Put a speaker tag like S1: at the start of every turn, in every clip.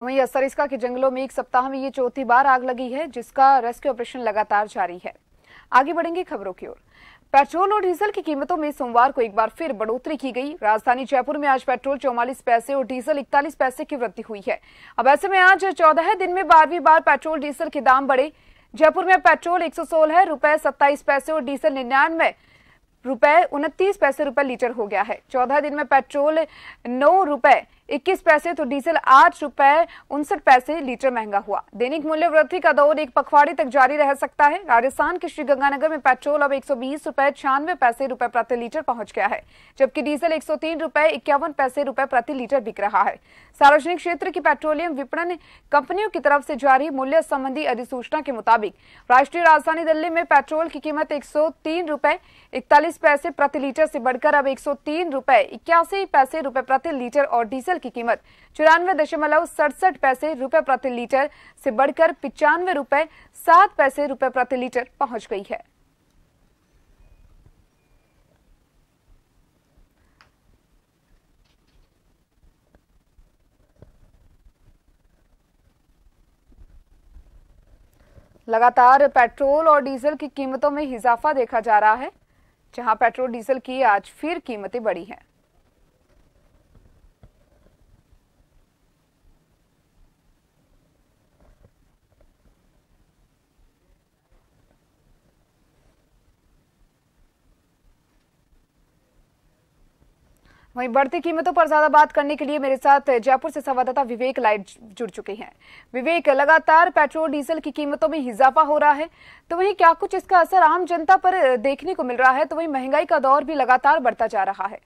S1: वहीं असरिस्का के जंगलों में एक सप्ताह में ये चौथी बार आग लगी है, जिसका रेस्क्यू ऑपरेशन लगातार जारी है। आगे बढ़ेंगे खबरों की ओर। पेट्रोल और डीजल की कीमतों में सोमवार को एक बार फिर बढ़ोतरी की गई। राजधानी जयपुर में आज पेट्रोल 44 पैसे और डीजल 41 पैसे की वृद्धि हुई है। अब ऐसे में आज 14 दिन में 12वीं बार पेट्रोल डीजल के दाम बढ़े। जयपुर में पेट्रोल 116 रुपए 27 पैसे और डीजल 99 रुपए 29 पैसे रुपए लीटर हो गया है। 14 दिन में पेट्रोल 9 रुपए 21 पैसे तो डीजल 8 रुपए 59 पैसे लीटर महंगा हुआ। दैनिक मूल्य वृद्धि का दौर एक पखवाड़े तक जारी रह सकता है। राजस्थान के श्रीगंगानगर में पेट्रोल अब 120 रुपए 96 पैसे रुपए प्रति लीटर पहुंच गया है, जबकि डीजल 103 रुपए 51 पैसे रुपए प्रति लीटर बिक रहा है। सार्वजनिक क्षेत्र की पेट्रोलियम विपणन कंपनियों की तरफ से जारी मूल्य संबंधी अधिसूचना के मुताबिक राष्ट्रीय राजधानी दिल्ली में पेट्रोल की कीमत 103 रुपए 41 पैसे प्रति लीटर से बढ़कर अब 103 रुपए 81 पैसे रुपए प्रति लीटर और डीजल की कीमत 94.67 पैसे रुपए प्रति लीटर से बढ़कर 95 रुपए 7 पैसे रुपए प्रति लीटर पहुंच गई है। लगातार पेट्रोल और डीजल की कीमतों में इजाफा देखा जा रहा है, जहां पेट्रोल डीजल की आज फिर कीमतें बढ़ी हैं। वहीं बढ़ती कीमतों पर ज्यादा बात करने के लिए मेरे साथ जयपुर से संवाददाता विवेक लाइट जुड़ चुके हैं। विवेक, लगातार पेट्रोल डीजल की कीमतों में इजाफा हो रहा है, तो वहीं क्या कुछ इसका असर आम जनता पर देखने को मिल रहा है? तो वहीं महंगाई का दौर भी लगातार बढ़ता जा रहा है।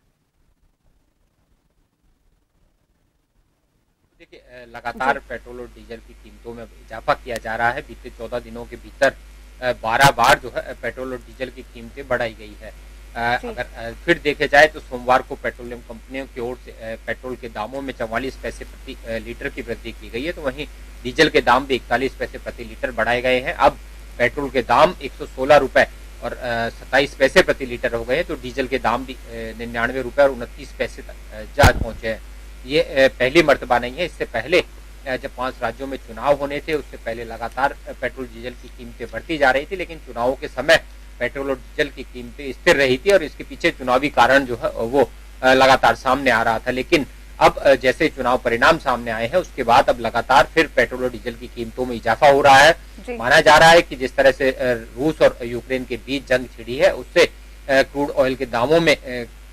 S2: देखिए, लगातार पेट्रोल और डीजल की कीमतों में इजाफा किया जा रहा है। बीते 14 दिनों के भीतर 12 बार जो है पेट्रोल और डीजल की कीमतें बढ़ाई गई है। अगर फिर देखे जाए तो सोमवार को पेट्रोलियम कंपनियों की ओर से पेट्रोल के दामों में 44 पैसे प्रति लीटर की वृद्धि की गई है, तो वहीं डीजल के दाम भी 41 पैसे प्रति लीटर बढ़ाए गए हैं। अब पेट्रोल के दाम 116 रुपए और 27 पैसे प्रति लीटर हो गए हैं, तो डीजल के दाम भी 99 रुपए और 29 पैसे तक जा पहुंचे हैं। ये पहली मर्तबा नहीं है। इससे पहले जब 5 राज्यों में चुनाव होने थे, उससे पहले लगातार पेट्रोल डीजल की कीमतें बढ़ती जा रही थी, लेकिन चुनावों के समय पेट्रोल और डीजल की कीमतें स्थिर रही थी और इसके पीछे चुनावी कारण जो है वो लगातार सामने आ रहा था। लेकिन अब जैसे चुनाव परिणाम सामने आए हैं, उसके बाद अब लगातार फिर पेट्रोल और डीजल की कीमतों में इजाफा हो रहा है। माना जा रहा है कि जिस तरह से रूस और यूक्रेन के बीच जंग छिड़ी है, उससे क्रूड ऑयल के दामों में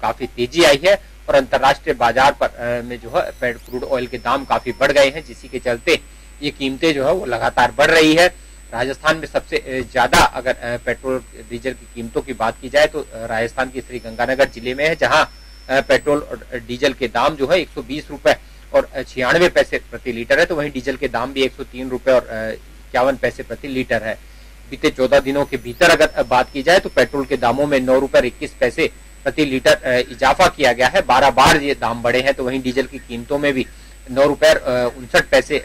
S2: काफी तेजी आई है और अंतर्राष्ट्रीय बाजार पर में जो है क्रूड ऑयल के दाम काफी बढ़ गए हैं, जिसी के चलते ये कीमतें जो है वो लगातार बढ़ रही है। राजस्थान में सबसे ज्यादा अगर पेट्रोल डीजल की कीमतों की बात की जाए तो राजस्थान के श्रीगंगानगर जिले में है, जहां पेट्रोल और डीजल के दाम जो है 120 रुपए और 96 पैसे प्रति लीटर है, तो वहीं डीजल के दाम भी 103 रुपए और 51 पैसे प्रति लीटर है। बीते 14 दिनों के भीतर अगर बात की जाए तो पेट्रोल के दामों में 9 रुपए 21 पैसे प्रति लीटर इजाफा किया गया है। 12 बार ये दाम बढ़े हैं, तो वहीं डीजल की कीमतों में भी 9 रुपए 59 पैसे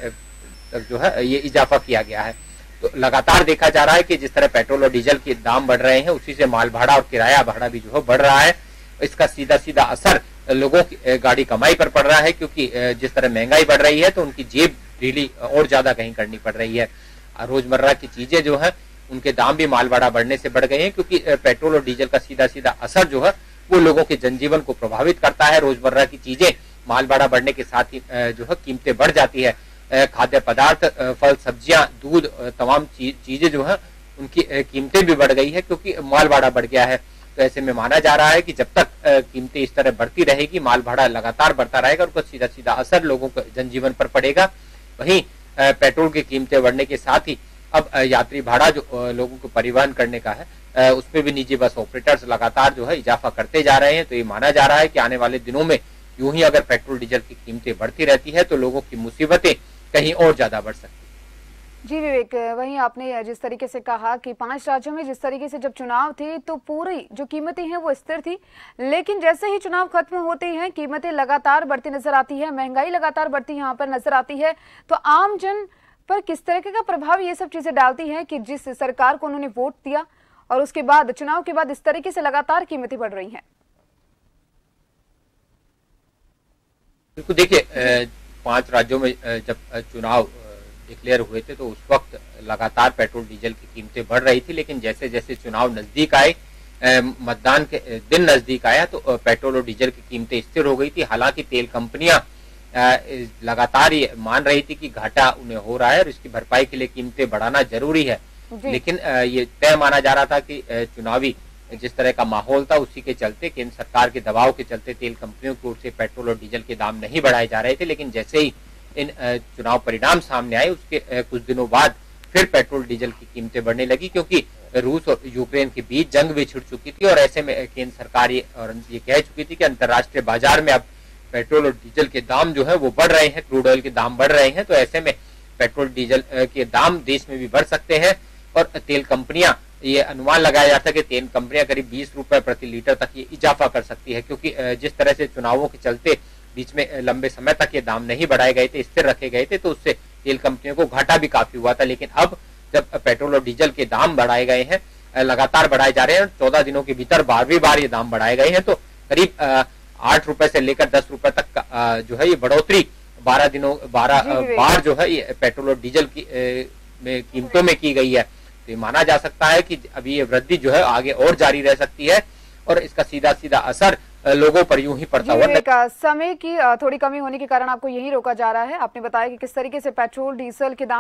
S2: तक जो है ये इजाफा किया गया है। तो लगातार देखा जा रहा है कि जिस तरह पेट्रोल और डीजल के दाम बढ़ रहे हैं, उसी से माल भाड़ा और किराया भाड़ा भी जो है बढ़ रहा है। इसका सीधा सीधा असर लोगों की गाड़ी कमाई पर पड़ रहा है, क्योंकि जिस तरह महंगाई बढ़ रही है तो उनकी जेब ढीली और ज्यादा कहीं करनी पड़ रही है। रोजमर्रा की चीजें जो है उनके दाम भी माल भाड़ा बढ़ने से बढ़ गए हैं, क्योंकि पेट्रोल और डीजल का सीधा सीधा असर जो है वो लोगों के जनजीवन को प्रभावित करता है। रोजमर्रा की चीजें माल भाड़ा बढ़ने के साथ ही जो है कीमतें बढ़ जाती है। खाद्य पदार्थ, फल, सब्जियां, दूध, तमाम चीजें जो है उनकी कीमतें भी बढ़ गई है, क्योंकि माल भाड़ा बढ़ गया है। तो ऐसे में माना जा रहा है कि जब तक कीमतें इस तरह बढ़ती रहेगी, माल भाड़ा लगातार बढ़ता रहेगा, उसका सीधा सीधा असर लोगों के जनजीवन पर पड़ेगा। वहीं पेट्रोल की कीमतें बढ़ने के साथ ही अब यात्री भाड़ा जो लोगों को परिवहन करने का है, उसमें भी निजी बस ऑपरेटर्स लगातार जो है इजाफा करते जा रहे हैं। तो ये माना जा रहा है कि आने वाले दिनों में यूं ही अगर पेट्रोल डीजल की कीमतें बढ़ती रहती है तो लोगों की मुसीबतें कहीं और ज्यादा बढ़ सकती है।
S1: जी विवेक, वहीं आपने जिस तरीके से कहा कि 5 राज्यों में जिस तरीके से जब चुनाव थे तो पूरी जो कीमतें हैं वो स्थिर थी, लेकिन जैसे ही चुनाव खत्म होते हैं कीमतें लगातार बढ़ती नजर आती है, महंगाई लगातार बढ़ती यहाँ पर नजर आती है। तो आम जन पर किस तरीके का प्रभाव ये सब चीजें डालती हैं कि जिस सरकार को उन्होंने वोट दिया और उसके बाद चुनाव के बाद इस तरीके से लगातार कीमतें बढ़ रही हैं?
S2: बिल्कुल, देखिए 5 राज्यों में जब चुनाव डिक्लेयर हुए थे तो उस वक्त लगातार पेट्रोल डीजल की कीमतें बढ़ रही थी, लेकिन जैसे जैसे चुनाव नजदीक आए, मतदान के दिन नजदीक आया तो पेट्रोल और डीजल की कीमतें स्थिर हो गई थी। हालांकि तेल कंपनियां लगातार ये मान रही थी कि घाटा उन्हें हो रहा है और इसकी भरपाई के लिए कीमतें बढ़ाना जरूरी है, लेकिन ये तय माना जा रहा था कि चुनावी जिस तरह का माहौल था उसी के चलते, केंद्र सरकार के दबाव के चलते तेल कंपनियों की ओर से पेट्रोल और डीजल के दाम नहीं बढ़ाए जा रहे थे। लेकिन जैसे ही इन चुनाव परिणाम सामने आए उसके कुछ दिनों बाद फिर पेट्रोल डीजल की कीमतें बढ़ने लगी, क्योंकि रूस और यूक्रेन के बीच जंग भी छिड़ चुकी थी और ऐसे में केंद्र सरकार ये कह चुकी थी कि अंतर्राष्ट्रीय बाजार में अब पेट्रोल और डीजल के दाम जो है वो बढ़ रहे हैं, क्रूड ऑयल के दाम बढ़ रहे हैं, तो ऐसे में पेट्रोल डीजल के दाम देश में भी बढ़ सकते हैं। और तेल कंपनियां, ये अनुमान लगाया जाता है कि तेल कंपनियां करीब 20 रुपए प्रति लीटर तक ये इजाफा कर सकती है, क्योंकि जिस तरह से चुनावों के चलते बीच में लंबे समय तक ये दाम नहीं बढ़ाए गए थे, स्थिर रखे गए थे, तो उससे तेल कंपनियों को घाटा भी काफी हुआ था। लेकिन अब जब पेट्रोल और डीजल के दाम बढ़ाए गए हैं, लगातार बढ़ाए जा रहे हैं, 14 दिनों के भीतर 12वीं बार ये दाम बढ़ाए गए हैं, तो करीब 8 रुपए से लेकर 10 रुपए तक का जो है ये बढ़ोतरी 12 बार जो है ये पेट्रोल और डीजल की कीमतों में की गई है। तो ये माना जा सकता है कि अभी ये वृद्धि जो है आगे और जारी रह सकती है और इसका सीधा सीधा असर लोगों पर यूं ही पड़ता हुआ।
S1: समय की थोड़ी कमी होने के कारण आपको यही रोका जा रहा है। आपने बताया कि किस तरीके से पेट्रोल डीजल के दाम